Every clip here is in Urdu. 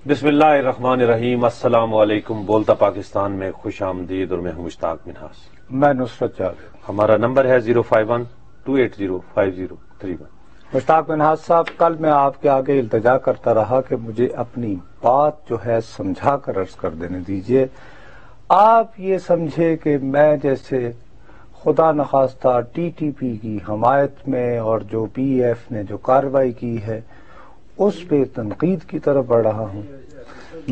بسم اللہ الرحمن الرحیم۔ السلام علیکم۔ بولتا پاکستان میں خوش آمدید، اور میں ہوں مشتاق منہاس۔ میں نصرت جاوید۔ ہمارا نمبر ہے 051-280-5031۔ مشتاق منہاس صاحب، کل میں آپ کے آگے التجا کرتا رہا کہ مجھے اپنی بات جو ہے سمجھا کر عرض کر دینے دیجئے۔ آپ یہ سمجھے کہ میں جیسے خدا نخواستہ ٹی ٹی پی کی حمایت میں اور جو پی ایف نے جو کارروائی کی ہے اس پہ تنقید کی طرف بڑھ رہا ہوں۔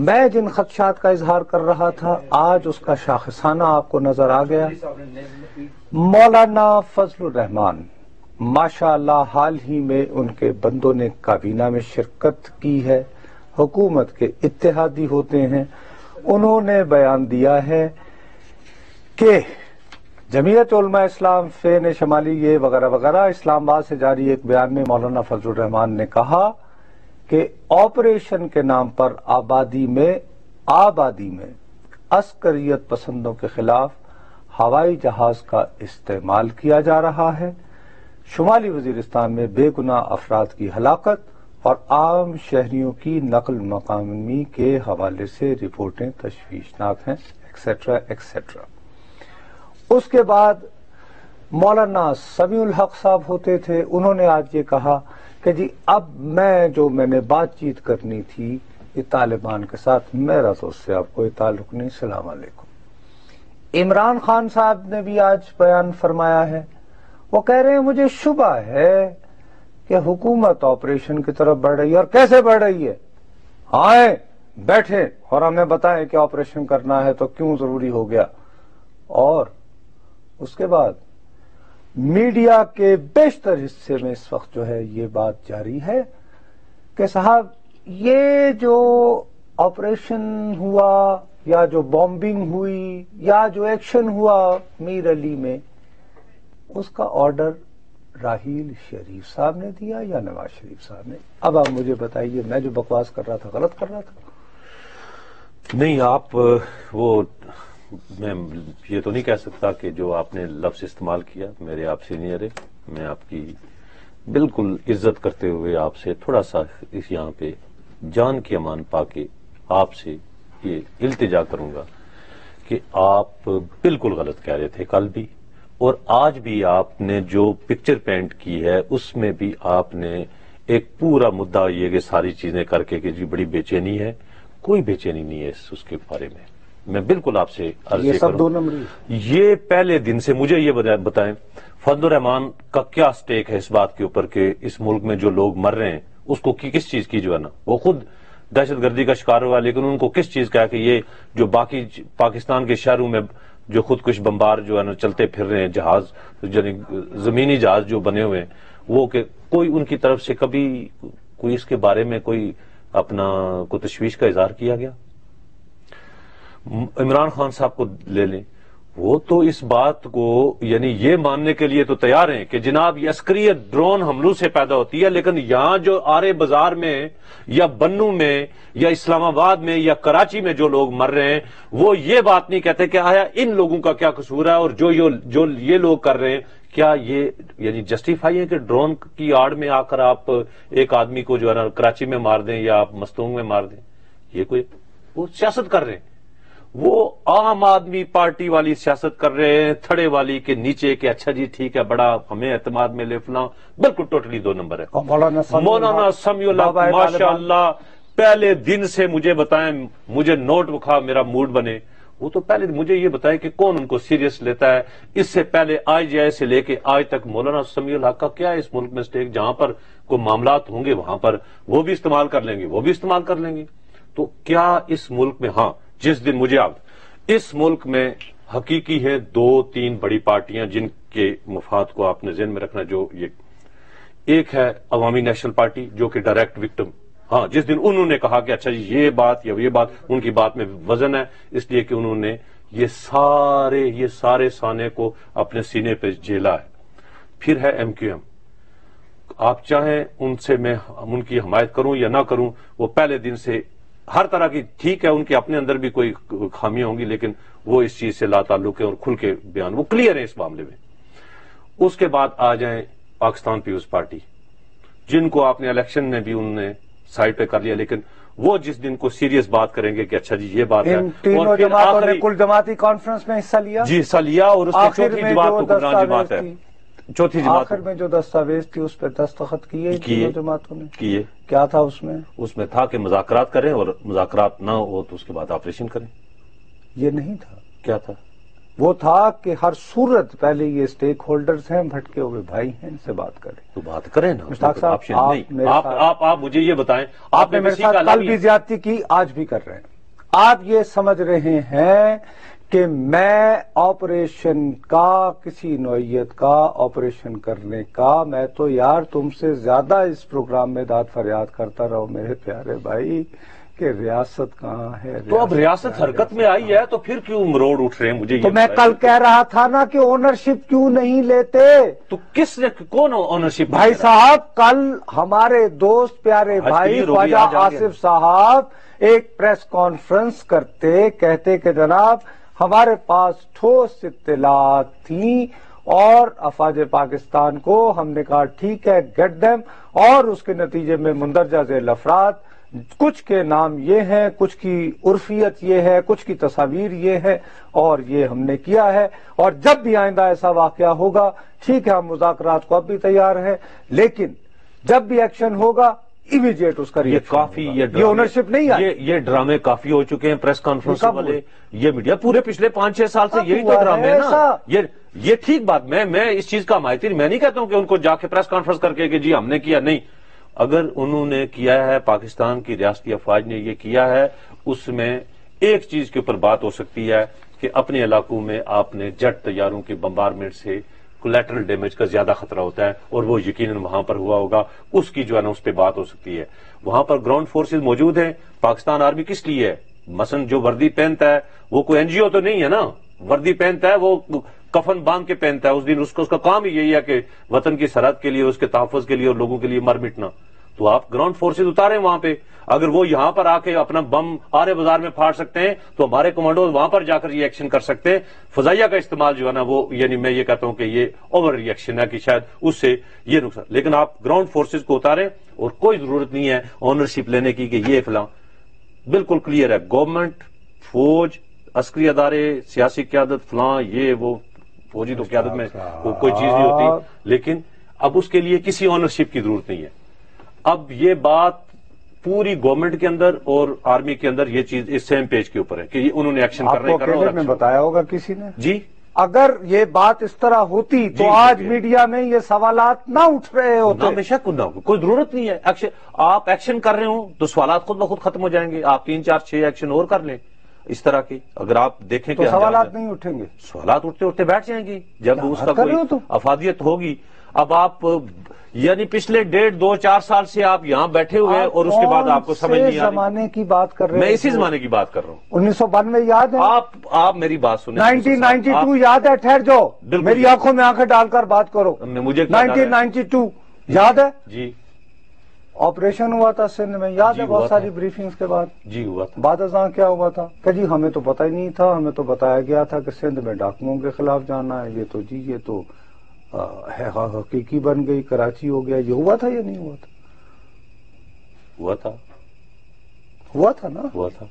میں جن خدشات کا اظہار کر رہا تھا آج اس کا شاخصانہ آپ کو نظر آ گیا۔ مولانا فضل الرحمان ماشاء اللہ حال ہی میں ان کے بندوں نے کابینہ میں شرکت کی ہے، حکومت کے اتحادی ہوتے ہیں۔ انہوں نے بیان دیا ہے کہ جمعیت علماء اسلام فین شمالی یہ وغیرہ وغیرہ، اسلام آباد سے جاری ایک بیان میں مولانا فضل الرحمان نے کہا کہ آپریشن کے نام پر آبادی میں عسکریت پسندوں کے خلاف ہوائی جہاز کا استعمال کیا جا رہا ہے۔ شمالی وزیرستان میں بے گناہ افراد کی ہلاکت اور عام شہریوں کی نقل مقامی کے حوالے سے رپورٹیں تشویشناک ہیں، ایکسیٹرا ایکسیٹرا۔ اس کے بعد مولانا سمیع الحق صاحب ہوتے تھے، انہوں نے آج یہ کہا کہ جی اب میں نے بات چیت کرنی تھی یہ طالبان کے ساتھ، میرا تو اس سے آپ کوئی تعلق نہیں، السلام علیکم۔ عمران خان صاحب نے بھی آج بیان فرمایا ہے، وہ کہہ رہے ہیں مجھے شبہ ہے کہ حکومت آپریشن کی طرف بڑھ رہی ہے، اور کیسے بڑھ رہی ہے؟ آئیں بیٹھیں اور ہمیں بتائیں کہ آپریشن کرنا ہے تو کیوں ضروری ہو گیا۔ اور اس کے بعد میڈیا کے بیشتر حصے میں اس وقت جو ہے یہ بات جاری ہے کہ صاحب یہ جو آپریشن ہوا یا جو بامبنگ ہوئی یا جو ایکشن ہوا میر علی میں، اس کا آرڈر راحیل شریف صاحب نے دیا یا نواز شریف صاحب نے؟ اب آپ مجھے بتائیے، میں جو بکواس کر رہا تھا غلط کر رہا تھا؟ نہیں، آپ میں یہ تو نہیں کہہ سکتا کہ جو آپ نے لفظ استعمال کیا، میرے آپ سینئر ہے، میں آپ کی بالکل عزت کرتے ہوئے آپ سے تھوڑا سا اس یہاں پہ جان کی امان پا کے آپ سے یہ التجا کروں گا کہ آپ بالکل غلط کہہ رہے تھے کل بھی، اور آج بھی آپ نے جو پکچر پینٹ کی ہے اس میں بھی آپ نے ایک پورا مدعا یہ کہ ساری چیزیں کر کے کہ جی بڑی بے چینی ہے، کوئی بے چینی نہیں ہے اس کے بارے میں۔ میں بالکل آپ سے عرض یہ سب دو نمبری، یہ پہلے دن سے مجھے یہ بتائیں فضل الرحمان کا کیا سٹیک ہے اس بات کے اوپر کہ اس ملک میں جو لوگ مر رہے ہیں اس کو کس چیز کی جو ہے نا، وہ خود دہشت گردی کا شکار ہوا، لیکن ان کو کس چیز کا ہے کہ یہ جو باقی پاکستان کے شہروں میں جو خودکش بمبار جو ہے نا چلتے پھر رہے ہیں، جہاز یعنی زمینی جہاز جو بنے ہوئے ہیں، وہ کہ کوئی ان کی طرف سے کبھی کوئی اس کے بارے میں کوئی اپنا کوئی تشویش کا اظہار کیا گیا؟ عمران خان صاحب کو لے لیں، وہ تو اس بات کو یعنی یہ ماننے کے لیے تو تیار ہیں کہ جناب یہ عسکریت ڈرون حملوں سے پیدا ہوتی ہے، لیکن یہاں جو آرے بازار میں یا بنو میں یا اسلام آباد میں یا کراچی میں جو لوگ مر رہے ہیں وہ یہ بات نہیں کہتے کہ آیا ان لوگوں کا کیا قصور ہے، اور جو یہ لوگ کر رہے ہیں کیا یہ یعنی جسٹیفائی ہے کہ ڈرون کی آڑ میں آ کر آپ ایک آدمی کو جو ہے نا کراچی میں مار دیں یا آپ مستونگ میں مار دیں؟ یہ کوئی وہ سیاست کر رہے ہیں، وہ عام آدمی پارٹی والی سیاست کر رہے ہیں، تھڑے والی کے نیچے کہ اچھا جی ٹھیک ہے بڑا ہمیں اعتماد میں لے فلاں، بالکل ٹوٹلی دو نمبر ہے۔ مولانا سمیع الحق ماشاء اللہ پہلے دن سے مجھے بتائیں، مجھے نوٹ بکھا میرا موڈ بنے، وہ تو پہلے مجھے یہ بتائیں کہ کون ان کو سیریس لیتا ہے۔ اس سے پہلے آئی جے آئی سے لے کے آج تک مولانا سمیع الحق کا کیا ہے اس ملک میں سٹیک؟ جہاں پر کوئی معاملات ہوں گے وہاں پر وہ بھی استعمال کر لیں گے، وہ بھی استعمال کر لیں گے۔ تو کیا اس ملک میں، ہاں جس دن مجھے اس ملک میں حقیقی ہیں دو تین بڑی پارٹیاں جن کے مفاد کو آپ نے ذہن میں رکھنا، جو یہ ایک ہے عوامی نیشنل پارٹی جو کہ ڈائریکٹ وکٹم، ہاں جس دن انہوں نے کہا کہ اچھا جی یہ بات یا یہ بات ان کی بات میں وزن ہے، اس لیے کہ انہوں نے یہ سارے سانے کو اپنے سینے پہ جھیلا ہے۔ پھر ہے ایم کیو ایم، آپ چاہیں ان سے میں ان کی حمایت کروں یا نہ کروں، وہ پہلے دن سے ہر طرح کی، ٹھیک ہے ان کے اپنے اندر بھی کوئی خامیاں ہوں گی لیکن وہ اس چیز سے لا تعلق ہے اور کھل کے بیان وہ کلیئر ہے اس معاملے میں۔ اس کے بعد آ جائیں پاکستان پیپلز پارٹی، جن کو آپ نے الیکشن میں بھی انہوں نے سائڈ پہ کر لیا، لیکن وہ جس دن کو سیریس بات کریں گے کہ اچھا جی یہ بات ہے، ان تینوں جماعتوں نے کل جماعتی کانفرنس میں حصہ لیا، جی حصہ لیا، اور اس کی چوتھی جماعت تو حکمران جماعت ہے، چوتھی جماعت آخر میں جو دستاویز تھی اس پہ دستخط کیے تینوں جماعتوں نے کیے۔ کیا تھا اس میں؟ اس میں تھا کہ مذاکرات کریں، اور مذاکرات نہ ہو تو اس کے بعد آپریشن کریں۔ یہ نہیں تھا، کیا تھا؟ وہ تھا کہ ہر صورت پہلے یہ سٹیک ہولڈرز ہیں، بھٹکے ہوئے بھائی ہیں، ان سے بات کریں۔ تو بات کریں نا، مشتاق صاحب، آپشن نہیں۔ آپ مجھے یہ بتائیں، آپ نے میرے ساتھ کل بھی زیادتی کی، آج بھی کر رہے ہیں۔ آپ یہ سمجھ رہے ہیں کہ میں آپریشن کا، کسی نوعیت کا آپریشن کرنے کا، میں تو یار تم سے زیادہ اس پروگرام میں داد فریاد کرتا رہو میرے پیارے بھائی کہ ریاست کہاں ہے؟ تو اب ریاست حرکت میں آئی ہے تو پھر کیوں مروڑ اٹھ رہے ہیں؟ مجھے تو میں کل کہہ رہا تھا نا کہ اونرشپ کیوں نہیں لیتے؟ تو کس نے، کون اونرشپ؟ بھائی صاحب، کل ہمارے دوست پیارے بھائی خواجہ آصف صاحب ایک پریس کانفرنس کرتے، کہتے کہ جناب ہمارے پاس ٹھوس اطلاعات تھیں اور افواج پاکستان کو ہم نے کہا ٹھیک ہے گیٹ دیم، اور اس کے نتیجے میں مندرجہ ذیل افراد کچھ کے نام یہ ہیں، کچھ کی عرفیت یہ ہے، کچھ کی تصاویر یہ ہے، اور یہ ہم نے کیا ہے۔ اور جب بھی آئندہ ایسا واقعہ ہوگا، ٹھیک ہے ہم مذاکرات کو اب بھی تیار ہیں، لیکن جب بھی ایکشن ہوگا امیڈیٹ اس کا یہ کافی، یہ اونرشپ نہیں ہے، یہ ڈرامے کافی ہو چکے ہیں پریس کانفرنس والے، یہ میڈیا پورے پچھلے 5-6 سال سے یہی تو ڈرامے ہیں نا۔ یہ ٹھیک بات، میں اس چیز کا حمایتی، میں نہیں کہتا ہوں کہ ان کو جا کے پریس کانفرنس کر کے کہ جی ہم نے کیا، نہیں، اگر انہوں نے کیا ہے، پاکستان کی ریاستی افواج نے یہ کیا ہے، اس میں ایک چیز کے اوپر بات ہو سکتی ہے کہ اپنے علاقوں میں آپ نے جٹ طیاروں کے بمبارمنٹ سے کولیٹرل ڈیمیج کا زیادہ خطرہ ہوتا ہے، اور وہ یقیناً وہاں پر ہوا ہوگا، اس کی جو ہے نا اس پہ بات ہو سکتی ہے۔ وہاں پر گراؤنڈ فورسز موجود ہیں، پاکستان آرمی کس لیے ہے؟ مثلا جو وردی پہنتا ہے وہ کوئی NGO تو نہیں ہے نا، وردی پہنتا ہے وہ کفن باندھ کے پہنتا ہے، اس دن اس کا کام ہی یہی ہے کہ وطن کی سرحد کے لیے، اس کے تحفظ کے لیے اور لوگوں کے لیے مر مٹنا۔ تو آپ گراؤنڈ فورسز اتاریں وہاں پہ، اگر وہ یہاں پر آ کے اپنا بم آرے بازار میں پھاڑ سکتے ہیں تو ہمارے کمانڈو وہاں پر جا کر یہ ایکشن کر سکتے ہیں۔ فضائیہ کا استعمال جو ہے نا وہ، یعنی میں یہ کہتا ہوں کہ یہ اوور ری ایکشن ہے کہ شاید اس سے یہ نقصان، لیکن آپ گراؤنڈ فورسز کو اتاریں، اور کوئی ضرورت نہیں ہے اونرشپ لینے کی کہ یہ فلاں، بالکل کلیئر ہے، گورنمنٹ، فوج، عسکری ادارے، سیاسی قیادت، فلاں، یہ وہ، فوجی تو قیادت میں کوئی چیز نہیں ہوتی، لیکن اب اس کے لیے کسی اونرشپ کی ضرورت نہیں ہے۔ اب یہ بات پوری گورنمنٹ کے اندر اور آرمی کے اندر یہ چیز اس سیم پیج کے اوپر ہے کہ انہوں نے ایکشن کرنا ہی کرنا۔ آپ کو بتایا ہوگا کسی نے؟ جی، اگر یہ بات اس طرح ہوتی تو آج میڈیا میں یہ سوالات نہ اٹھ رہے ہوتے۔ بے شک نہ، کوئی ضرورت نہیں ہے ایکشن، آپ ایکشن کر رہے ہوں تو سوالات خود بخود ختم ہو جائیں گے، آپ 3-4-6 ایکشن اور کر لیں اس طرح کے، اگر آپ دیکھیں کہ سوالات نہیں اٹھیں گے، سوالات اٹھتے اٹھتے بیٹھ جائیں گے جب اس کا کوئی افادیت ہوگی۔ اب آپ یعنی پچھلے 1.5-2-4 سال سے آپ یہاں بیٹھے ہوئے ہیں اور اس کے بعد آپ کو سمجھ نہیں آ رہی۔ زمانے کی بات کر رہے ہیں، میں اسی زمانے کی بات کر رہا ہوں۔ 1992 یاد ہے؟ آپ میری بات سنیں۔ 1992 یاد ہے؟ ٹھہر جاؤ، میری آنکھوں میں آنکھیں ڈال کر بات کرو۔ مجھے 1992 یاد ہے؟ جی، آپریشن ہوا تھا سندھ میں، یاد ہے؟ بہت ساری بریفنگز کے بعد جی ہوا تھا۔ بعد ازاں کیا ہوا تھا کہ جی ہمیں تو پتہ ہی نہیں تھا، ہمیں تو بتایا گیا تھا کہ سندھ میں ڈاکوؤں کے خلاف جانا ہے، یہ تو جی یہ تو حقیقی بن گئی، کراچی ہو گیا۔ یہ ہوا تھا یا نہیں ہوا تھا؟ ہوا تھا، ہوا تھا نا؟ ہوا تھا۔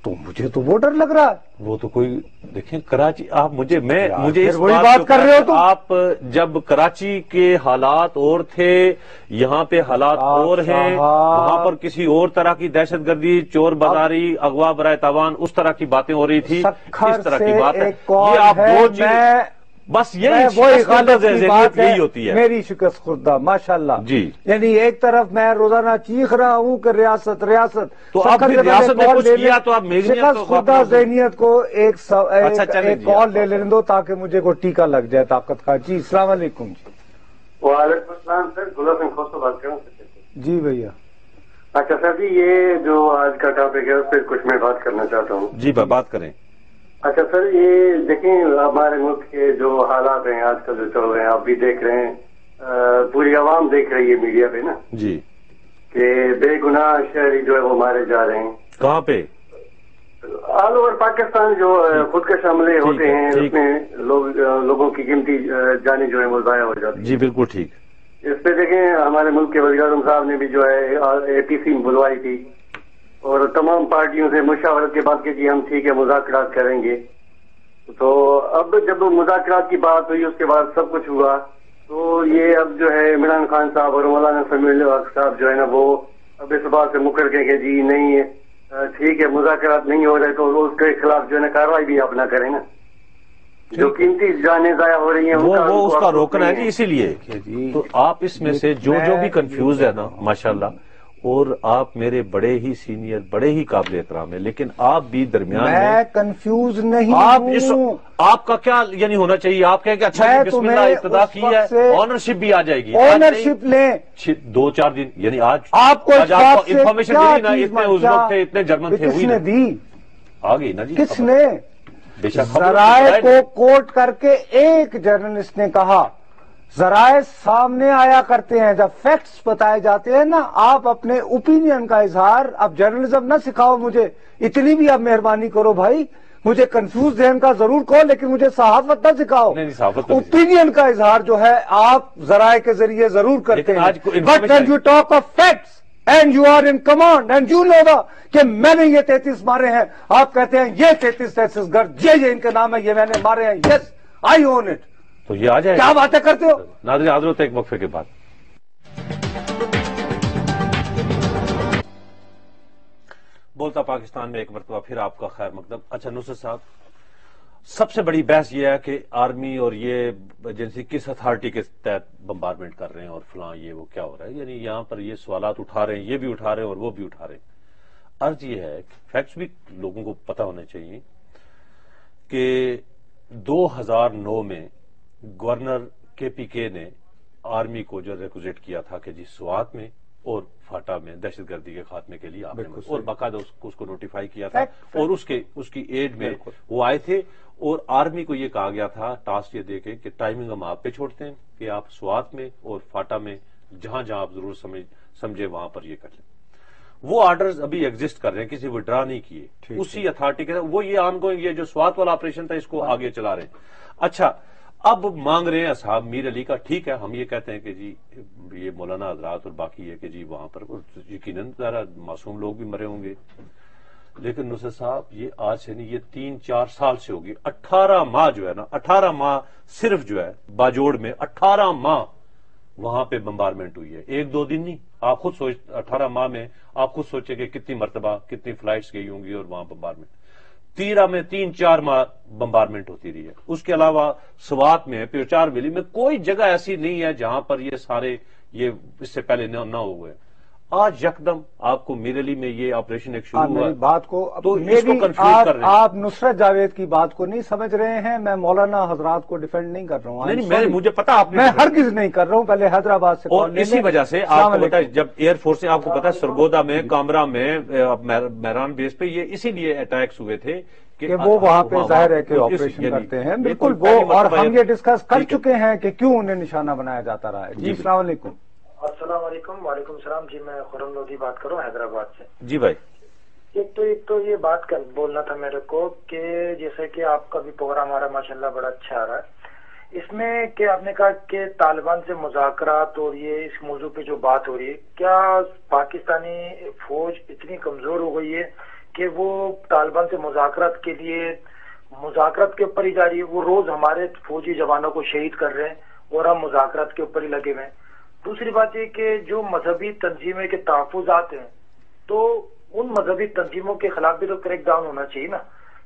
تو مجھے تو وہ ڈر لگ رہا ہے۔ وہ تو کوئی دیکھیں کراچی، آپ مجھے اس وہی بات کر رہے ہو تو آپ جب کراچی کے حالات اور تھے، یہاں پہ حالات اور ہیں، وہاں پر کسی اور طرح کی دہشت گردی، چور بازاری، اغوا برائے تاوان، اس طرح کی باتیں ہو رہی تھی، اس طرح کی بات ہے۔ یہ آپ دو چیز، بس یہی ہوتی ہے میری شکست خوردہ، ماشاءاللہ جی۔ یعنی ایک طرف میں روزانہ چیخ رہا ہوں کہ ریاست ریاست، تو اب ریاست نے کچھ کیا تو آپ میری شکست خوردہ ذہنیت کو ایک کال لے لینے دو تاکہ مجھے کوئی ٹیکہ لگ جائے طاقت کا۔ جی السلام علیکم۔ جی وعلیکم السلام سر، گلاب سنگھ کھوسہ بات کر رہا ہوں۔ جی بھیا۔ اچھا سر جی، یہ جو آج کا ٹاپک ہے اس پہ کچھ میں بات کرنا چاہتا ہوں۔ جی بات کریں۔ اچھا سر، یہ دیکھیں ہمارے ملک کے جو حالات ہیں آج کل جو چل رہے ہیں، آپ بھی دیکھ رہے ہیں، پوری عوام دیکھ رہی ہے میڈیا پہ نا، جی، کہ بے گناہ شہری جو ہے وہ مارے جا رہے ہیں۔ کہاں پہ؟ آل اوور پاکستان جو خودکش حملے ہوتے ہیں، اس میں لوگوں کی قیمتی جانیں جو ہے وہ ضائع ہو جاتی ہیں۔ جی بالکل ٹھیک۔ اس پہ دیکھیں ہمارے ملک کے وزیر اعظم صاحب نے بھی جو ہے APC بلوائی تھی اور تمام پارٹیوں سے مشاورت کے بعد کہ جی ہم ٹھیک ہے مذاکرات کریں گے. تو اب جب مذاکرات کی بات ہوئی اس کے بعد سب کچھ ہوا تو یہ اب جو ہے عمران خان صاحب اور مولانا سمیع الحق صاحب جو ہے نا وہ اب اس بات سے مکر گئے کہ جی نہیں ٹھیک ہے مذاکرات نہیں ہو رہے تو اس کے خلاف جو ہے نا کارروائی بھی آپ نہ کریں نا. جو قیمتی جانیں ضائع ہو رہی ہیں وہ اس کا روکنا ہے جی. اسی لیے تو آپ اس میں سے جو بھی کنفیوز ہے نا ماشاءاللہ، اور آپ میرے بڑے ہی سینئر بڑے ہی قابل احترام ہیں، لیکن آپ بھی درمیان میں کنفیوز نہیں ہوں. آپ کا کیا یعنی ہونا چاہیے؟ آپ کہیں کہ اچھا بسم اللہ ابتدا کی ہے، آنرشپ بھی آ جائے گی. آنرشپ لیں 2-4 دن یعنی آج آپ کو انفارمیشن ملی نا، اتنے اس وقت تھے اتنے جرمن تھے، کس نے دی؟ آ گئی نا جی. کس نے؟ ذرائع کو کوٹ کر کے ایک جرنلسٹ نے کہا ذرائع سامنے آیا کرتے ہیں جب فیکٹس بتائے جاتے ہیں نا. آپ اپنے اوپینین کا اظہار، اب جرنلزم نہ سکھاؤ مجھے، اتنی بھی اب مہربانی کرو بھائی. مجھے کنفیوز ذہن کا ضرور کہو لیکن مجھے صحافت نہ سکھاؤ. اوپینین کا اظہار جو ہے آپ ذرائع کے ذریعے ضرور کرتے ہیں، but when you talk of facts and you are in command and you know the کہ میں نے یہ 33 مارے ہیں، آپ کہتے ہیں یہ 33 دہشت گرد یہ ان کے نام ہے، یہ میں نے مارے ہیں. یس آئی اون اٹ. تو یہ آ جائے کیا باتیں کرتے ہو؟ ناظرین حاضر ایک وقفے کے بعد. بولتا پاکستان میں ایک مرتبہ پھر آپ کا خیر مقدم. اچھا نصرت صاحب، سب سے بڑی بحث یہ ہے کہ آرمی اور یہ ایجنسی کس اتھارٹی کے تحت بمبارمنٹ کر رہے ہیں اور فلاں یہ وہ کیا ہو رہا ہے. یعنی یہاں پر یہ سوالات اٹھا رہے ہیں، یہ بھی اٹھا رہے ہیں اور وہ بھی اٹھا رہے ہیں. عرض یہ ہے فیکٹس بھی لوگوں کو پتہ ہونے چاہیے کہ 2009 میں گورنر KPK نے آرمی کو جو ریکوزیٹ کیا تھا کہ جی سوات میں اور فاٹا میں دہشت گردی کے خاتمے کے لیے آپ نے اور باقاعدہ اس کو نوٹیفائی کیا تھا اور اس کی ایڈ میں وہ آئے تھے اور آرمی کو یہ کہا گیا تھا ٹاسک یہ دے کے کہ ٹائمنگ ہم آپ پہ چھوڑتے ہیں کہ آپ سوات میں اور فاٹا میں جہاں جہاں آپ ضرور سمجھے وہاں پر یہ کر لیں. وہ آرڈرز ابھی ایگزسٹ کر رہے ہیں، کسی وڈرا نہیں کیے. اسی اتھارٹی کے وہ یہ آن گوئنگ یہ جو سوات والا آپریشن تھا اس کو آگے چلا رہے ہیں. اچھا اب مانگ رہے ہیں اصحاب میر علی کا. ٹھیک ہے ہم یہ کہتے ہیں کہ جی یہ مولانا حضرات اور باقی ہے کہ جی وہاں پر یقیناً ذرا معصوم لوگ بھی مرے ہوں گے، لیکن نصرت صاحب یہ آج سے نہیں، یہ 3-4 سال سے ہوگی. 18 ماہ جو ہے نا، 18 ماہ صرف جو ہے باجوڑ میں 18 ماہ وہاں پہ بمبارمنٹ ہوئی ہے. 1-2 دن نہیں، آپ خود 18 ماہ میں آپ خود سوچیں کہ کتنی مرتبہ کتنی فلائٹس گئی ہوں گی اور وہاں بمبارمنٹ. تیرا میں 3-4 ماہ بمبارمنٹ ہوتی رہی ہے. اس کے علاوہ سوات میں پیوچار ویلی میں کوئی جگہ ایسی نہیں ہے جہاں پر یہ سارے یہ اس سے پہلے نہ ہوئے. آج یکدم آپ کو میرلی میں یہ آپریشن ایک شروع ہوا بات کو تو آپ نصرت جاوید کی بات کو نہیں سمجھ رہے ہیں. میں مولانا حضرات کو ڈیفینڈ نہیں کر رہا ہوں. نہیں مجھے پتا آپ میں ہرگز نہیں کر رہا ہوں. پہلے حیدرآباد سے اور اسی وجہ سے آپ کو پتا جب ایئر فورس سے آپ کو پتا سرگودا میں کامرا میں میران بیس پہ یہ اسی لیے اٹیکس ہوئے تھے کہ وہ وہاں پہ ظاہر ہے کہ آپریشن کرتے ہیں. بالکل وہ اور ہم یہ ڈسکس کر چکے ہیں کہ کیوں انہیں نشانہ بنایا جاتا رہا ہے. جی السلام علیکم. السلام علیکم. وعلیکم السلام. جی میں خرم لودھی بات کر رہا ہوں حیدرآباد سے. جی بھائی. ایک تو یہ بات بولنا تھا میرے کو کہ جیسے کہ آپ کا بھی پروگرام ہمارا ماشاءاللہ بڑا اچھا آ رہا ہے. اس میں کہ آپ نے کہا کہ طالبان سے مذاکرات اور یہ اس موضوع پہ جو بات ہو رہی ہے، کیا پاکستانی فوج اتنی کمزور ہو گئی ہے کہ وہ طالبان سے مذاکرات کے لیے مذاکرات کے اوپر ہی جا رہی ہے؟ وہ روز ہمارے فوجی جوانوں کو شہید کر رہے ہیں اور ہم مذاکرات کے اوپر ہی لگے ہوئے ہیں. دوسری بات یہ کہ جو مذہبی تنظیمیں کے تحفظات ہیں تو ان مذہبی تنظیموں کے خلاف بھی تو کریک ڈاؤن ہونا چاہیے نا،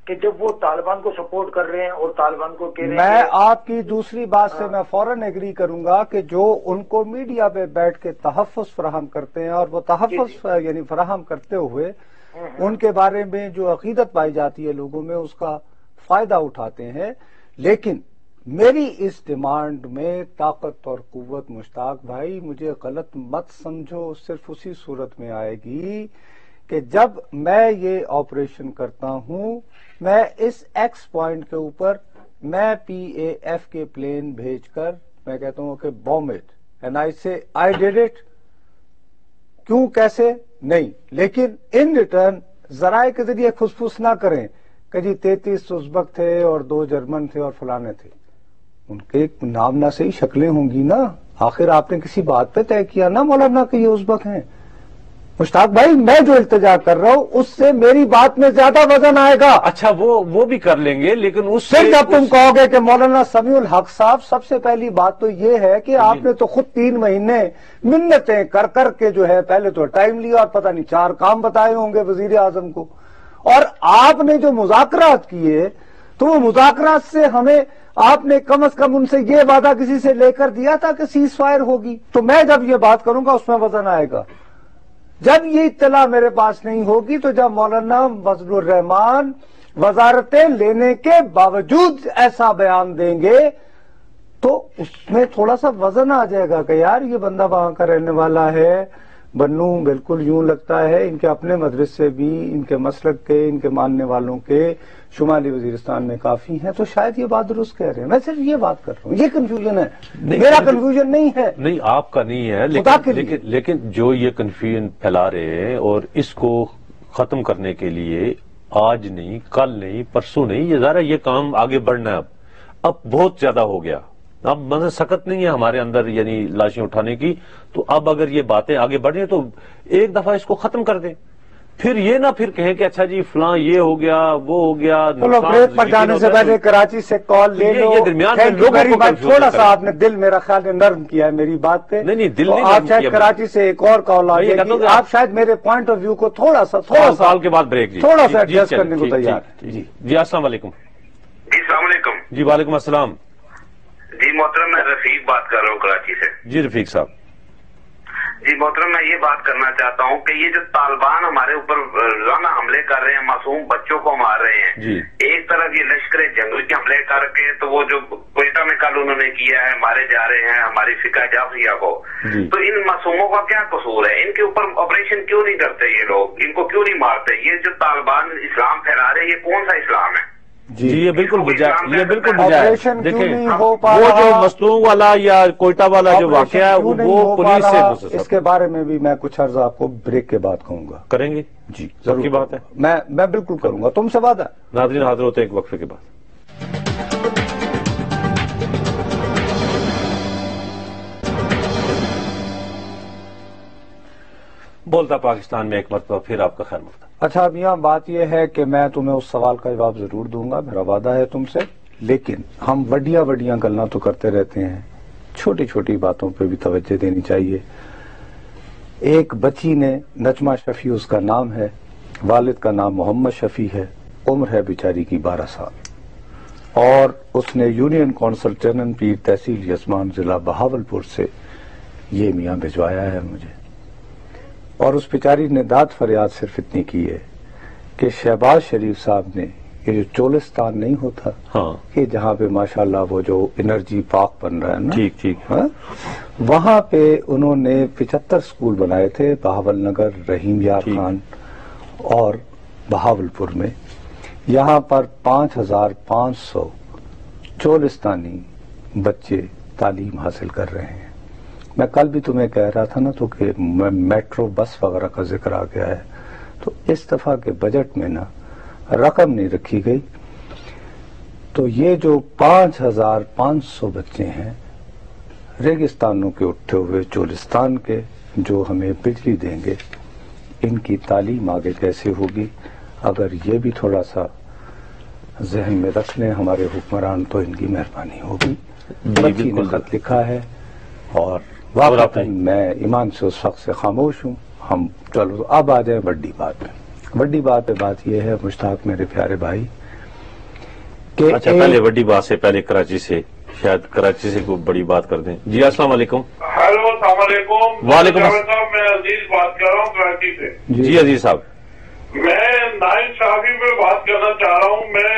کہ جب وہ طالبان کو سپورٹ کر رہے ہیں اور طالبان کو کہہ رہے ہیں. میں آپ کی دوسری بات سے میں فوراً ایگری کروں گا کہ جو ان کو میڈیا پہ بیٹھ کے تحفظ فراہم کرتے ہیں اور وہ تحفظ یعنی فراہم کرتے ہوئے ان کے بارے میں جو عقیدت پائی جاتی ہے لوگوں میں اس کا فائدہ اٹھاتے ہیں. لیکن میری اس ڈیمانڈ میں طاقت اور قوت مشتاق بھائی مجھے غلط مت سمجھو، صرف اسی صورت میں آئے گی کہ جب میں یہ آپریشن کرتا ہوں میں اس ایکس پوائنٹ کے اوپر میں PAF کے پلین بھیج کر میں کہتا ہوں کہ بوم اٹ اینڈ آئی سے آئی ڈیڈ اٹ. کیوں کیسے نہیں، لیکن ان ریٹرن ذرائع کے ذریعے خصفص نہ کریں کہ جی 33 ازبک تھے اور 2 جرمن تھے اور فلانے تھے. ان کے نام نہ صحیح شکلیں ہوں گی نا. آخر آپ نے کسی بات پہ طے کیا نا مولانا کہ یہ ازبک ہیں. مشتاق بھائی میں جو التجا کر رہا ہوں اس سے میری بات میں زیادہ وزن آئے گا. اچھا وہ بھی کر لیں گے لیکن اس سے جب تم کہو گے کہ مولانا سمیع الحق صاحب سب سے پہلی بات تو یہ ہے کہ آپ نے تو خود 3 مہینے منتیں کر کر کے جو ہے پہلے تو ٹائم لیا اور پتہ نہیں 4 کام بتائے ہوں گے وزیر اعظم کو, اور آپ نے جو مذاکرات کیے تو وہ مذاکرات سے ہمیں آپ نے کم از کم ان سے یہ وعدہ کسی سے لے کر دیا تھا کہ سیز فائر ہوگی. تو میں جب یہ بات کروں گا اس میں وزن آئے گا. جب یہ اطلاع میرے پاس نہیں ہوگی تو جب مولانا فضل الرحمان وزارتیں لینے کے باوجود ایسا بیان دیں گے تو اس میں تھوڑا سا وزن آ جائے گا کہ یار یہ بندہ وہاں کا رہنے والا ہے. بنو بالکل یوں لگتا ہے ان کے اپنے مدرسے بھی ان کے مسلک کے ان کے ماننے والوں کے شمالی وزیرستان میں کافی ہیں, تو شاید یہ بات درست کہہ رہے ہیں. میں صرف یہ بات کر رہا ہوں, یہ کنفیوژن ہے, میرا کنفیوژن نہیں ہے. نہیں آپ کا نہیں ہے, لیکن جو یہ کنفیوژن پھیلا رہے ہیں اور اس کو ختم کرنے کے لیے آج نہیں کل نہیں پرسوں نہیں, یہ ذرا یہ کام آگے بڑھنا ہے. اب بہت زیادہ ہو گیا, اب مزے سخت نہیں ہے ہمارے اندر یعنی لاشیں اٹھانے کی. تو اب اگر یہ باتیں آگے بڑھ رہی تو ایک دفعہ اس کو ختم کر دیں, پھر یہ نہ پھر کہیں کہ اچھا جی فلاں یہ ہو گیا وہ ہو گیا. بریک پر جانے سے پہلے کراچی سے کال لے لو. تھوڑا سا آپ نے دل میرا خیال ہے نرم کیا ہے میری بات پہ. نہیں دل نہیں, آپ شاید کراچی سے ایک اور کال آ جائے گی, آپ شاید میرے پوائنٹ آف ویو کو تھوڑا سا سال کے بعد بریک تھوڑا سا ایڈجسٹ کرنے کو تیار. جی السلام علیکم. جی السلام علیکم. جی وعلیکم السلام. جی محترم میں رفیق بات کر رہا ہوں کراچی سے. جی رفیق صاحب. جی محترم میں یہ بات کرنا چاہتا ہوں کہ یہ جو طالبان ہمارے اوپر روزانہ حملے کر رہے ہیں, معصوم بچوں کو مار رہے ہیں جی. ایک طرف یہ لشکر جنگل کے حملے کر کے, تو وہ جو کوئٹہ میں کل انہوں نے کیا ہے مارے جا رہے ہیں ہماری فقہ جعفریہ کو جی. تو ان معصوموں کا کیا قصور ہے؟ ان کے اوپر آپریشن کیوں نہیں کرتے یہ لوگ, ان کو کیوں نہیں مارتے؟ یہ جو طالبان اسلام پھیلا رہے ہیں یہ کون سا اسلام ہے؟ جی یہ بالکل یہ بالکل بجا ہے. دیکھیں وہ جو مستونگ والا یا کوئٹہ والا جو واقعہ ہے وہ پولیس سے اس کے بارے میں بھی میں کچھ عرض آپ کو بریک کے بعد کہوں گا. کریں گے جی ضرور کی بات ہے, میں بالکل کروں گا, تم سے وعدہ. ناظرین حاضر ہوتے ہیں ایک وقفے کے بعد. بولتا پاکستان میں ایک مرتبہ پھر آپ کا خیر مقدم. اچھا اب یہاں بات یہ ہے کہ میں تمہیں اس سوال کا جواب ضرور دوں گا, میرا وعدہ ہے تم سے, لیکن ہم وڈیاں گلاں تو کرتے رہتے ہیں, چھوٹی چھوٹی باتوں پہ بھی توجہ دینی چاہیے. ایک بچی نے, نجمہ شفیع اس کا نام ہے, والد کا نام محمد شفیع ہے, عمر ہے بیچاری کی 12 سال, اور اس نے یونین کونسل چنن پیر تحصیل یزمان ضلع بہاولپور سے یہ میاں بھجوایا ہے مجھے. اور اس بیچاری نے داد فریاد صرف اتنی کی ہے کہ شہباز شریف صاحب نے یہ جو چولستان نہیں ہوتا کہ جہاں پہ ماشاءاللہ وہ جو انرجی پارک بن رہا ہے نا, ٹھیک وہاں پہ انہوں نے 75 سکول بنائے تھے, بہاول نگر, رحیم یار خان اور بہاولپور میں. یہاں پر 5500 چولستانی بچے تعلیم حاصل کر رہے ہیں. میں کل بھی تمہیں کہہ رہا تھا نا تو کہ میٹرو بس وغیرہ کا ذکر آ گیا ہے, تو اس دفعہ کے بجٹ میں نا رقم نہیں رکھی گئی. تو یہ جو 5500 بچے ہیں ریگستانوں کے اٹھے ہوئے چولستان کے, جو ہمیں بجلی دیں گے, ان کی تعلیم آگے کیسے ہوگی؟ اگر یہ بھی تھوڑا سا ذہن میں رکھ لیں ہمارے حکمران تو ان کی مہربانی ہوگی. بچی نے خط لکھا ہے اور واقعی میں ایمان سے اس وقت سے خاموش ہوں. ہم چلو اب آ جائیں بڑی بات پہ. بڑی بات پہ بات یہ ہے مشتاق میرے پیارے بھائی کہ اچھا پہلے بڑی بات سے پہلے کراچی سے, شاید کراچی سے کوئی بڑی بات کر دیں. جی السلام علیکم. ہیلو السلام علیکم. وعلیکم السلام. میں عزیز بات کر رہا ہوں کراچی سے. جی عزیز صاحب. میں نائن صحافی پہ بات کرنا چاہ رہا ہوں. میں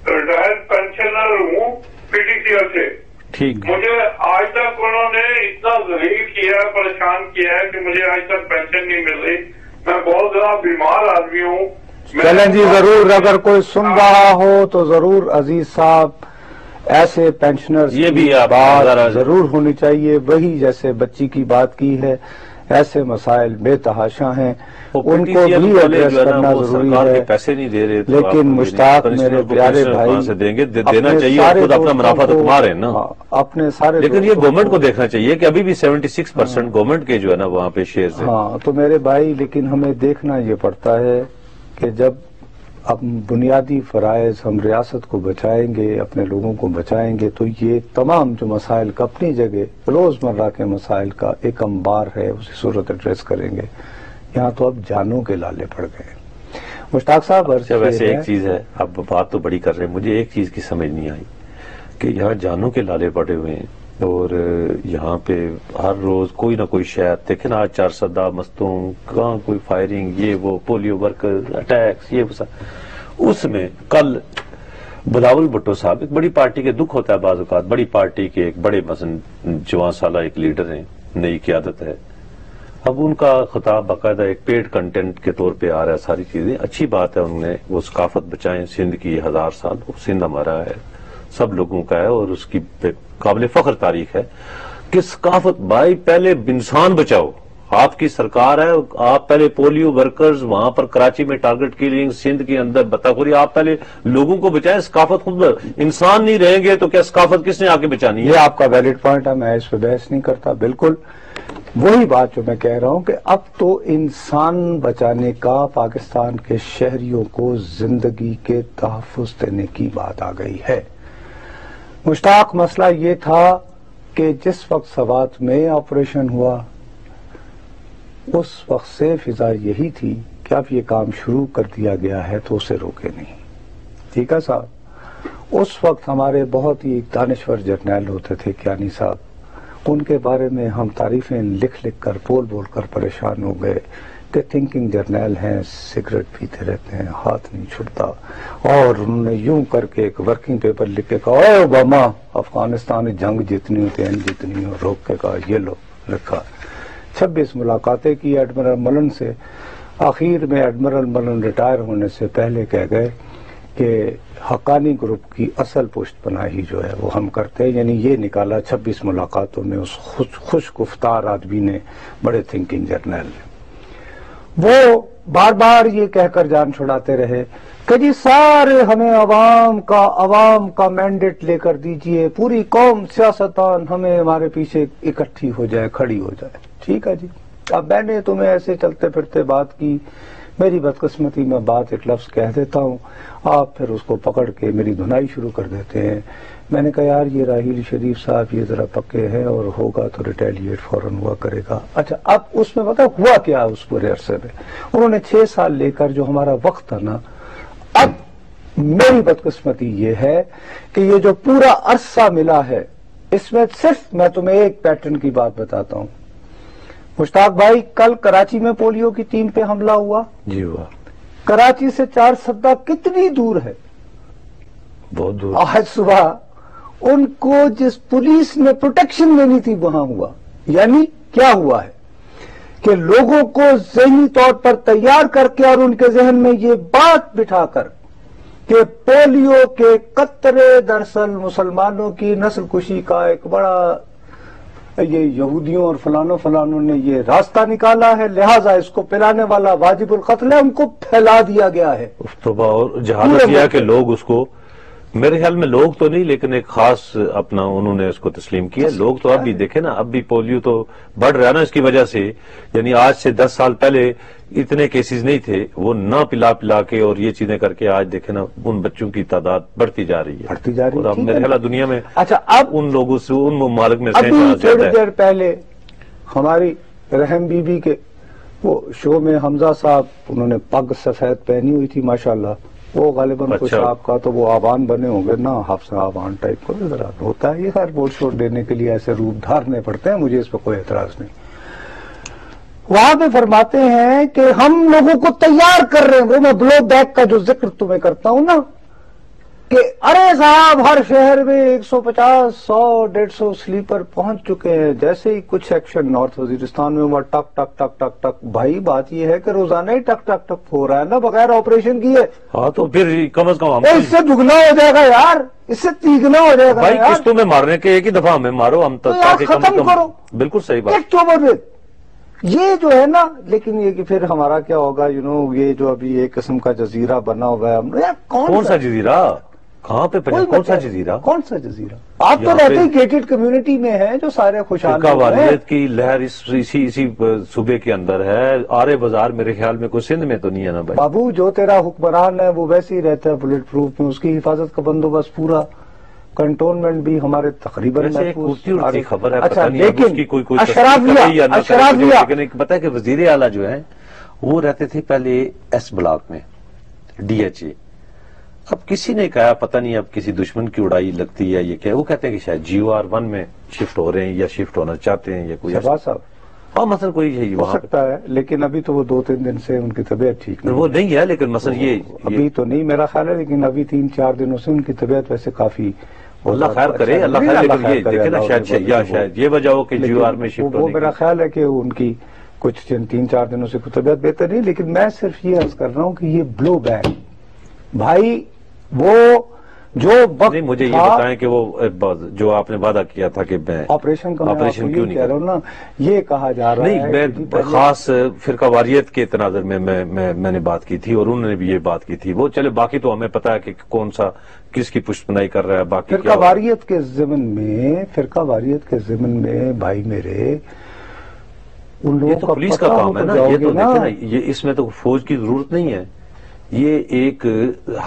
ریٹائرڈ پینشنر ہوں پی ٹی سی ایل سے. ٹھیک. مجھے آج تک انہوں نے اتنا ذلیل کیا ہے, پریشان کیا ہے کہ مجھے آج تک پینشن نہیں مل رہی. میں بہت زیادہ بیمار آدمی ہوں. چلیں جی ضرور, اگر کوئی سن رہا ہو تو ضرور عزیز صاحب ایسے پینشنرز یہ بھی کی آپ بات ضرور ہونی چاہیے. وہی جیسے بچی کی بات کی ہے، ایسے مسائل بے تحاشا ہیں، ان کو بھی ایڈریس کرنا ضروری ہے. پیسے نہیں دے رہے لیکن مشتاق میرے پیارے بھائی سے دیں گے، دینا چاہیے، خود اپنا منافع تو کما رہے ہیں نا اپنے سارے. لیکن یہ گورنمنٹ کو دیکھنا چاہیے کہ ابھی بھی 76% گورنمنٹ کے جو ہے نا وہاں پہ شیئرز ہیں. ہاں تو میرے بھائی، لیکن ہمیں دیکھنا یہ پڑتا ہے کہ جب اب بنیادی فرائض ہم ریاست کو بچائیں گے، اپنے لوگوں کو بچائیں گے، تو یہ تمام جو مسائل کا اپنی جگہ روزمرہ کے مسائل کا ایک انبار ہے، اسی صورت ایڈریس کریں گے. یہاں تو اب جانوں کے لالے پڑ گئے. مشتاق صاحب ویسے ایک چیز ہے، اب بات تو بڑی کر رہے ہیں، مجھے ایک چیز کی سمجھ نہیں آئی کہ یہاں جانوں کے لالے پڑے ہوئے ہیں اور یہاں پہ ہر روز کوئی نہ کوئی شاید دیکھیں نا، آج 410 مستوں، کہاں کوئی فائرنگ، یہ وہ پولیو ورکر اٹیکس، یہ اس میں کل بلاول بھٹو صاحب، ایک بڑی پارٹی کے دکھ ہوتا ہے بعض اوقات، بڑی پارٹی کے ایک بڑے مثلا جوان سالہ ایک لیڈر ہیں، نئی قیادت ہے، اب ان کا خطاب باقاعدہ ایک پیڈ کنٹینٹ کے طور پہ آ رہا ہے. ساری چیزیں اچھی بات ہے، انہوں نے وہ ثقافت بچائیں، سندھ کی 1000 سال، سندھ ہمارا ہے، سب لوگوں کا ہے اور اس کی قابل فخر تاریخ ہے کہ ثقافت بھائی پہلے انسان بچاؤ. آپ کی سرکار ہے، آپ پہلے پولیو ورکرز وہاں پر کراچی میں ٹارگٹ کلنگ، سندھ کے اندر بتاخوری، آپ پہلے لوگوں کو بچائیں. ثقافت خود انسان نہیں رہیں گے تو کیا ثقافت کس نے آ کے بچانی ہے؟ یہ آپ کا ویلڈ پوائنٹ ہے، میں اس پہ بحث نہیں کرتا. بالکل وہی بات جو میں کہہ رہا ہوں کہ اب تو انسان بچانے کا پاکستان کے شہریوں کو زندگی کے تحفظ دینے کی بات آ گئی ہے. مشتاق مسئلہ یہ تھا کہ جس وقت سوات میں آپریشن ہوا اس وقت سے فضا یہی تھی کہ اب یہ کام شروع کر دیا گیا ہے تو اسے روکے نہیں. ٹھیک ہے صاحب. اس وقت ہمارے بہت ہی دانشور جرنیل ہوتے تھے کیانی صاحب، ان کے بارے میں ہم تعریفیں لکھ لکھ کر بول بول کر پریشان ہو گئے کہ تھنکنگ جرنیل ہیں، سگریٹ پیتے رہتے ہیں، ہاتھ نہیں چھڑتا. اور انہوں نے یوں کر کے ایک ورکنگ پیپر لکھ کے کہا، اے اوباما افغانستان جنگ جتنی ہوتی ہیں جتنی ہو، روک کے کہا یہ لو لکھا. 26 ملاقاتیں کی ایڈمرل ملن سے. آخر میں ایڈمرل ملن ریٹائر ہونے سے پہلے کہہ گئے کہ حقانی گروپ کی اصل پشت پناہی جو ہے وہ ہم کرتے ہیں. یعنی یہ نکالا 26 ملاقاتوں میں اس خوش گفتار آدمی نے، بڑے تھنکنگ جرنیل نے. وہ بار بار یہ کہہ کر جان چھڑاتے رہے کہ جی سارے ہمیں عوام کا مینڈیٹ لے کر دیجئے، پوری قوم سیاستدان ہمیں ہمارے پیچھے اکٹھی ہو جائے، کھڑی ہو جائے. ٹھیک ہے جی. اب میں نے تمہیں ایسے چلتے پھرتے بات کی، میری بدقسمتی میں بات ایک لفظ کہہ دیتا ہوں، آپ پھر اس کو پکڑ کے میری دھنائی شروع کر دیتے ہیں. میں نے کہا یار یہ راحیل شریف صاحب یہ ذرا پکے ہیں اور ہوگا تو ریٹیلیٹ فوراً ہوا کرے گا. اچھا اب اس میں پتا ہوا کیا اس پورے عرصے میں؟ انہوں نے 6 سال لے کر جو ہمارا وقت تھا نا، اب میری بدقسمتی یہ ہے کہ یہ جو پورا عرصہ ملا ہے اس میں صرف میں تمہیں ایک پیٹرن کی بات بتاتا ہوں. مشتاق بھائی کل کراچی میں پولیو کی ٹیم پہ حملہ ہوا. جی ہوا. کراچی سے 4 سدہ کتنی دور ہے؟ بہت دور. آج صبح ان کو جس پولیس نے پروٹیکشن دینی تھی وہاں ہوا. یعنی کیا ہوا ہے کہ لوگوں کو ذہنی طور پر تیار کر کے اور ان کے ذہن میں یہ بات بٹھا کر کہ پولیو کے قطرے دراصل مسلمانوں کی نسل کشی کا ایک بڑا، یہ یہودیوں اور فلانوں نے یہ راستہ نکالا ہے، لہٰذا اس کو پلانے والا واجب القتل ہے، ان کو پھیلا دیا گیا ہے. اور جہاد کیا کہ لوگ اس کو، میرے خیال میں لوگ تو نہیں لیکن ایک خاص اپنا انہوں نے اس کو تسلیم کیا. لوگ تو اب بھی دیکھیں نا، اب بھی پولیو تو بڑھ رہا ہے نا اس کی وجہ سے. یعنی آج سے 10 سال پہلے اتنے کیسز نہیں تھے، وہ نہ پلا کے اور یہ چیزیں کر کے آج دیکھیں نا ان بچوں کی تعداد بڑھتی جا رہی ہے. اور اب میرے خیال دنیا میں اچھا اب ان لوگوں سے ان ممالک میں تھوڑی دیر پہلے ہماری رحم بی بی کے وہ شو میں حمزہ صاحب انہوں نے پگ سفید پہنی ہوئی تھی ماشاءاللہ، وہ غالباً کچھ آپ کا تو وہ آوان بنے ہوں گے نا، حفظ آوان ٹائپ کو ذرا ہوتا ہے. یہ خیر ووٹ شوٹ دینے کے لیے ایسے روپ دھارنے پڑتے ہیں، مجھے اس پہ کوئی اعتراض نہیں. وہاں پہ فرماتے ہیں کہ ہم لوگوں کو تیار کر رہے ہیں. وہ میں بلو بیک کا جو ذکر تمہیں کرتا ہوں نا، کہ ارے صاحب ہر شہر میں 150 100 150 سلیپر پہنچ چکے ہیں، جیسے ہی کچھ ایکشن نارتھ وزیرستان میں ہوا ٹک ٹک ٹک ٹک ٹک. بھائی بات یہ ہے کہ روزانہ ہی ٹک ٹک ٹک ہو رہا ہے نا بغیر آپریشن کیے. ہاں تو پھر کم از کم اس سے دگنا ہو جائے گا یار، اس سے تیگنا ہو جائے گا بھائی یار. قسطوں میں مارنے کے ایک ہی دفعہ ہمیں مارو ہم تو یار ختم کرو. بالکل صحیح بات. ایک توبہ میں یہ جو ہے نا، لیکن یہ کہ پھر ہمارا کیا ہوگا یہ جو ابھی ایک قسم کا جزیرہ بنا ہوا ہے ہم یار کون سا جزیرہ کہاں پہ کون سا جزیرہ؟ کون سا جزیرہ؟ آپ تو رہتے ہی گیٹڈ کمیونٹی میں ہیں جو سارے خوشحال فرقہ واریت کی لہر اسی صوبے کے اندر ہے. آرے بازار میرے خیال میں کوئی سندھ میں تو نہیں ہے نا بھائی. بابو جو تیرا حکمران ہے وہ ویسے ہی رہتا ہے بلٹ پروف میں، اس کی حفاظت کا بندوبست پورا، کنٹونمنٹ بھی ہمارے تقریباً خبر ہے. اچھا لیکن لیکن پتا ہے کہ وزیر اعلیٰ جو ہے وہ رہتے تھے پہلے ایس بلاک میں DHA. اب کسی نے کہا پتہ نہیں اب کسی دشمن کی اڑائی لگتی ہے یہ کیا، وہ کہتے ہیں کہ شاید GOR1 میں شفٹ ہو رہے ہیں یا شفٹ ہونا چاہتے ہیں یا کوئی صاحب. ہاں مثلا کوئی ہو سکتا ہے، لیکن ابھی تو وہ 2-3 دن سے ان کی طبیعت ٹھیک نہیں، وہ نہیں ہے. لیکن مثلا یہ ابھی تو نہیں میرا خیال ہے، لیکن ابھی 3-4 دنوں سے ان کی طبیعت ویسے کافی اللہ خیر کرے. اللہ خیر. لیکن یہ دیکھیں نا شاید یہ وجہ ہو کہ GOR میں شفٹ وہ میرا خیال ہے کہ ان کی کچھ 3-4 دنوں سے کوئی طبیعت بہتر نہیں. لیکن میں صرف یہ عرض کر رہا ہوں کہ یہ بلو بیک بھائی وہ جو وقت مجھے یہ بتائیں کہ وہ جو آپ نے وعدہ کیا تھا کہ میں آپریشن کا آپریشن کیوں نہیں کہہ رہا ہوں نا، یہ کہا جا رہا ہے. نہیں میں خاص فرقہ واریت کے تناظر میں میں نے بات کی تھی اور انہوں نے بھی یہ بات کی تھی. وہ چلے باقی تو ہمیں پتا ہے کہ کون سا کس کی پشت پناہی کر رہا ہے. باقی فرقہ واریت کے ضمن میں بھائی میرے ان لوگوں تو پولیس کا کام ہے نا. یہ تو دیکھیں نا، یہ اس میں تو فوج کی ضرورت نہیں ہے. یہ ایک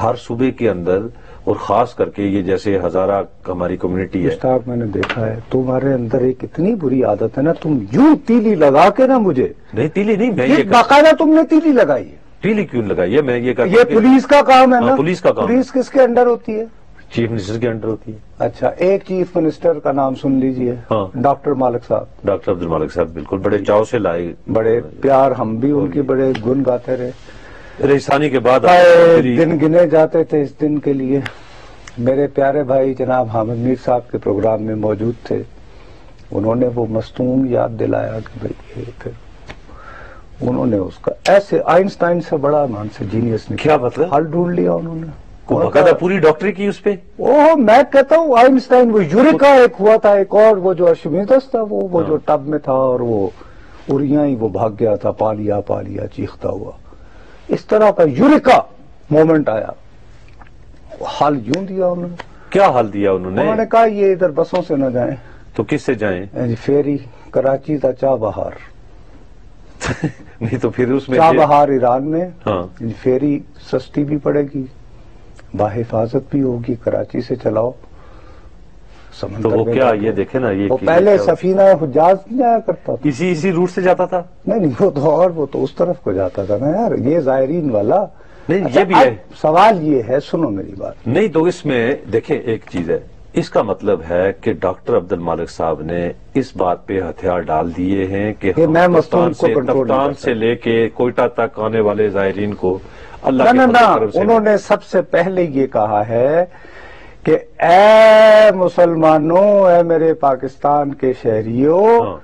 ہر صوبے کے اندر اور خاص کر کے یہ جیسے ہزارہ ہماری کمیونٹی ہے. مشتاق میں نے دیکھا ہے تمہارے اندر ایک اتنی بری عادت ہے نا، تم یوں تیلی لگا کے نا مجھے. نہیں تیلی نہیں، میں یہ باقاعدہ تم نے تیلی لگائی ہے. تیلی کیوں لگائی ہے؟ میں یہ کہتا ہوں یہ پولیس کا کام ہے نا. پولیس کا کام. پولیس کس کے انڈر ہوتی ہے؟ چیف منسٹر کے انڈر ہوتی ہے. اچھا ایک چیف منسٹر کا نام سن لیجئے، ڈاکٹر مالک صاحب. ڈاکٹر عبد المالک صاحب بالکل بڑے چاؤ سے لائے، بڑے پیار، ہم بھی ان کی بڑے گن گاتے رہے. رئیسانی کے بعد دن گنے جاتے تھے اس دن کے لیے. میرے پیارے بھائی جناب حامد میر صاحب کے پروگرام میں موجود تھے، انہوں نے وہ مستون یاد دلایا کہ بھائی پھر انہوں نے اس کا ایسے آئنسٹائن سے بڑا مان سے جینیس نے کیا مطلب حل ڈھونڈ لیا. انہوں نے باقاعدہ پوری ڈاکٹری کی اس پہ. میں کہتا ہوں آئنسٹائن وہ یوریکا ایک ہوا تھا، ایک اور وہ جو ارشمیدس تھا وہ جو ٹب میں تھا اور وہ اریاں ہی وہ بھاگ گیا تھا پالیا پالیا چیختا ہوا. اس طرح کا یوریکا مومنٹ آیا. حل یوں دیا انہوں نے. کیا حل دیا انہوں نے کہا یہ ادھر بسوں سے نہ جائیں تو کس سے جائیں؟ فیری کراچی تا چاہ بہار. نہیں تو پھر اس میں چاہ بہار ایران میں فیری سستی بھی پڑے گی، باحفاظت بھی ہوگی. کراچی سے چلاؤ سمندر تو وہ کیا یہ دیکھیں نا، یہ پہلے سفینہ حجاز نہیں جایا کرتا تھا، اسی روٹ سے جاتا تھا. نہیں وہ تو اور وہ تو اس طرف کو جاتا تھا نا یار. یہ زائرین والا نہیں یہ بھی ہے. سوال یہ ہے، سنو میری بات. نہیں تو اس میں دیکھیں ایک چیز ہے، اس کا مطلب ہے کہ ڈاکٹر عبد المالک صاحب نے اس بات پہ ہتھیار ڈال دیے ہیں کہ میں تفتان سے لے کے کوئٹہ تک آنے والے زائرین کو اللہ کے انہوں نے سب سے پہلے یہ کہا ہے کہ اے مسلمانوں، اے میرے پاکستان کے شہریوں،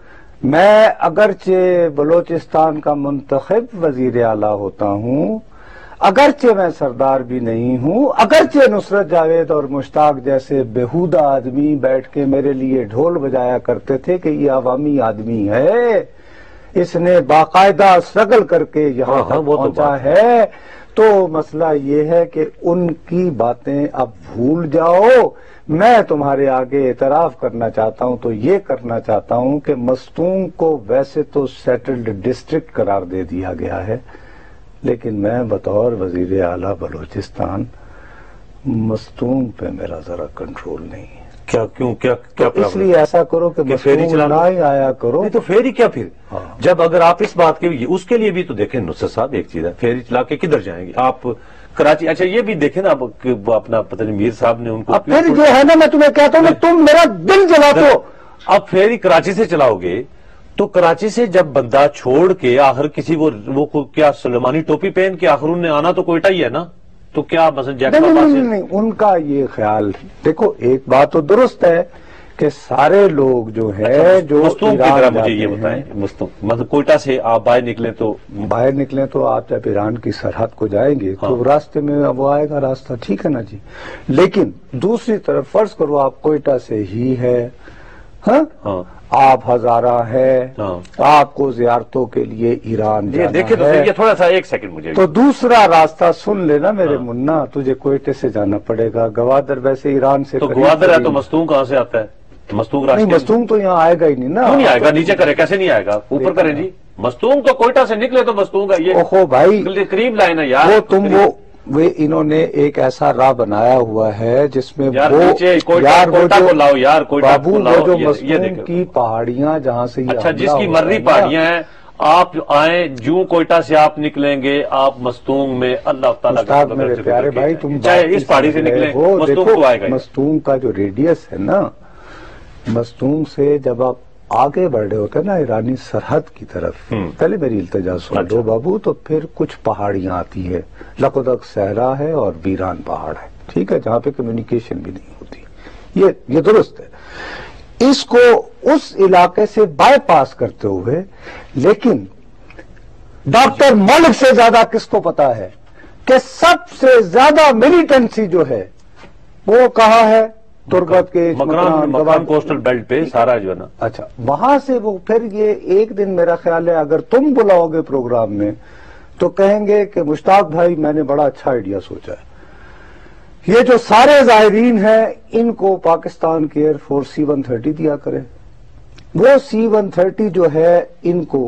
میں اگرچہ بلوچستان کا منتخب وزیر اعلیٰ ہوتا ہوں، اگرچہ میں سردار بھی نہیں ہوں، اگرچہ نصرت جاوید اور مشتاق جیسے بےہودہ آدمی بیٹھ کے میرے لیے ڈھول بجایا کرتے تھے کہ یہ عوامی آدمی ہے، اس نے باقاعدہ اسٹرگل کر کے یہاں تک پہنچا ہے، تو مسئلہ یہ ہے کہ ان کی باتیں اب بھول جاؤ. میں تمہارے آگے اعتراف کرنا چاہتا ہوں تو یہ کرنا چاہتا ہوں کہ مستونگ کو ویسے تو سیٹلڈ ڈسٹرکٹ قرار دے دیا گیا ہے، لیکن میں بطور وزیر اعلیٰ بلوچستان مستونگ پہ میرا ذرا کنٹرول نہیں ہے. کیا اس لیے ایسا کرو کہ فیری نہ ہی آیا کرو. نہیں تو فیری کیا پھر جب اگر آپ اس بات کے اس کے لیے بھی تو دیکھیں نصرت صاحب ایک چیز ہے، فیری چلا کے کدھر جائیں گے آپ؟ کراچی. اچھا یہ بھی دیکھیں نا اپنا پتہ نہیں میر صاحب نے ان کو پھر جو ہے نا، میں تمہیں کہتا ہوں تم میرا دل جلاتے ہو. اب فیری کراچی سے چلاؤ گے تو کراچی سے جب بندہ چھوڑ کے آخر کسی وہ کیا سلیمانی ٹوپی پہن کے آخر انہوں نے آنا تو کوئٹہ ہی ہے نا. تو کیا مثلا جیکب نہیں، ان کا یہ خیال، دیکھو ایک بات تو درست ہے کہ سارے لوگ جو ہے جو مستونگ کی طرح مجھے یہ بتائیں، مستونگ مطلب کوئٹہ سے آپ باہر نکلیں تو آپ جب ایران کی سرحد کو جائیں گے تو راستے میں وہ آئے گا راستہ، ٹھیک ہے نا جی، لیکن دوسری طرف فرض کرو آپ کوئٹہ سے ہی ہے، آپ ہزارہ ہے، آپ کو زیارتوں کے لیے ایران جانا دیکھیں تو یہ تھوڑا سا ایک سیکنڈ مجھے تو دوسرا راستہ سن لینا میرے منا، تجھے کوئٹے سے جانا پڑے گا، گوادر ویسے ایران سے، تو گوادر ہے تو مستونگ کہاں سے آتا ہے؟ مستونگ نہیں، مستونگ تو یہاں آئے گا ہی نہیں نا، کیوں نہیں آئے گا؟ نیچے کرے کیسے نہیں آئے گا؟ اوپر کریں جی، مستونگ تو کوئٹہ سے نکلے تو مستونگ ہے، یہ اوہو بھائی قریب لائن ہے یار، وہ انہوں نے ایک ایسا راہ بنایا ہوا ہے جس میں بابو وہ جو مستونگ کی پہاڑیاں جہاں سے، اچھا جس کی مرری پہاڑیاں ہیں، آپ آئیں جو کوئٹہ سے آپ نکلیں گے آپ مستونگ میں اللہ تعالیٰ میرے پیارے بھائی، تم چاہے اس پہاڑی سے نکلیں مستونگ تو آئے گا، مستونگ کا جو ریڈیس ہے نا، مستونگ سے جب آپ آگے بڑھ رہے ہوتے ہیں نا ایرانی سرحد کی طرف، پہلے میری التجا سن دو بابو، تو پھر کچھ پہاڑیاں آتی ہے، لقدق صحرا ہے اور ویران پہاڑ ہے، ٹھیک ہے، جہاں پہ کمیونیکیشن بھی نہیں ہوتی، یہ درست ہے، اس کو اس علاقے سے بائی پاس کرتے ہوئے، لیکن ڈاکٹر ملک سے زیادہ کس کو پتا ہے کہ سب سے زیادہ ملیٹنسی جو ہے وہ کہاں ہے؟ تربت کے مکران کوسٹل بیلٹ پہ سارا جو ہے نا، اچھا وہاں سے وہ پھر یہ ایک دن میرا خیال ہے اگر تم بلاؤ گے پروگرام میں تو کہیں گے کہ مشتاق بھائی میں نے بڑا اچھا آئیڈیا سوچا ہے، یہ جو سارے زائرین ہیں ان کو پاکستان کی ایئر فورس C-130 دیا کرے، وہ C-130 جو ہے ان کو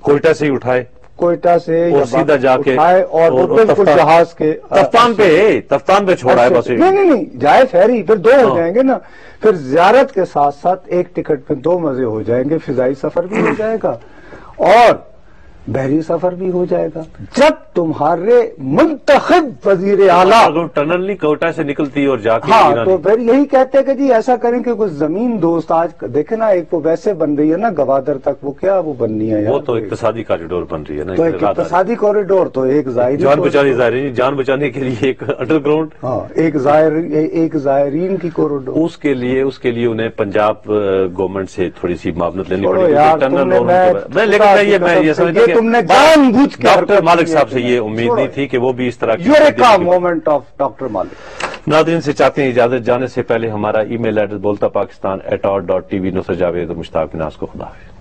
کوئٹہ سے ہی اٹھائے، کوئٹہ سے سیدھا جا کے اور بالکل جہاز کے تفتان پہ چھوڑا ہے بس، نہیں جائے فیری، پھر دو ہو جائیں گے نا، پھر زیارت کے ساتھ ساتھ ایک ٹکٹ پہ دو مزے ہو جائیں گے، فضائی سفر بھی ہو جائے گا اور بحری سفر بھی ہو جائے گا، جب تمہارے منتخب وزیر اعلیٰ ٹنل نہیں کوئٹہ سے نکلتی اور جا کے، تو پھر یہی کہتے کہ جی ایسا کریں کہ کچھ زمین دوست، آج دیکھیں نا ایک وہ ویسے بن رہی ہے نا گوادر تک، وہ کیا وہ بننی ہے، وہ تو اقتصادی کوریڈور بن رہی ہے نا، تو ایک اقتصادی کوریڈور، تو ایک جان بچانے کے لیے ایک انڈر گراؤنڈ، ایک زائرین کی کوریڈور، اس کے لیے انہیں پنجاب گورنمنٹ سے تھوڑی سی معاونت لینی پڑی، لیکن تم نے جان بوجھ کے ڈاکٹر مالک صاحب سے یہ امید نہیں تھی کہ وہ بھی اس طرح کی یوریکا مومنٹ آف ڈاکٹر مالک۔ ناظرین سے چاہتے ہیں اجازت، جانے سے پہلے ہمارا ای میل ایڈریس بولتا پاکستان @art.tv، نصر جاوید اور مشتاق ناز کو خدا حافظ۔